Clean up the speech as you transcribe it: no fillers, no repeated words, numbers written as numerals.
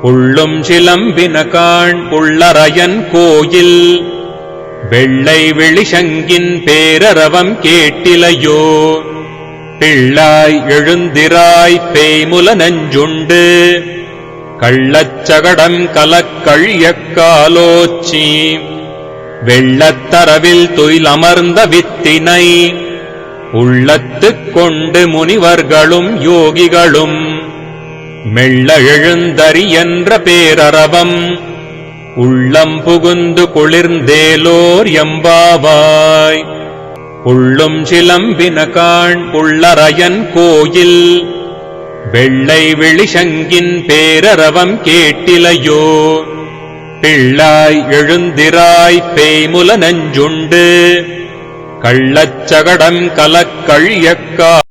புள்ளும் சிலம்பினகாண் புள்ளரையன் கோயில் வெள்ளை வெளிசங்கின் பேரரவம் கேட்டிலையோ பிள்ளாய் எழுந்திராய் பேய்முல நஞ்சுண்டு கள்ளச்சகடம் கலக்கழியக்காலோச்சி வெள்ளத்தரவில் துயிலமர்ந்த வித்தினை உள்ளத்துக் கொண்டு முனிவர்களும் யோகிகளும் மெல்ல எழுந்தறி என்ற பேரரவம் உள்ளம் புகுந்து குளிர்ந்தேலோர் எம்பாவாய். புள்ளும் சிலம்பினகாண் புள்ளரையன் கோயில் வெள்ளை வெளிசங்கின் பேரரவம் கேட்டிலையோ பிள்ளாய் எழுந்திராய் பேய்முல நஞ்சுண்டு கள்ளச்சகடம் கலக்கழியக்கா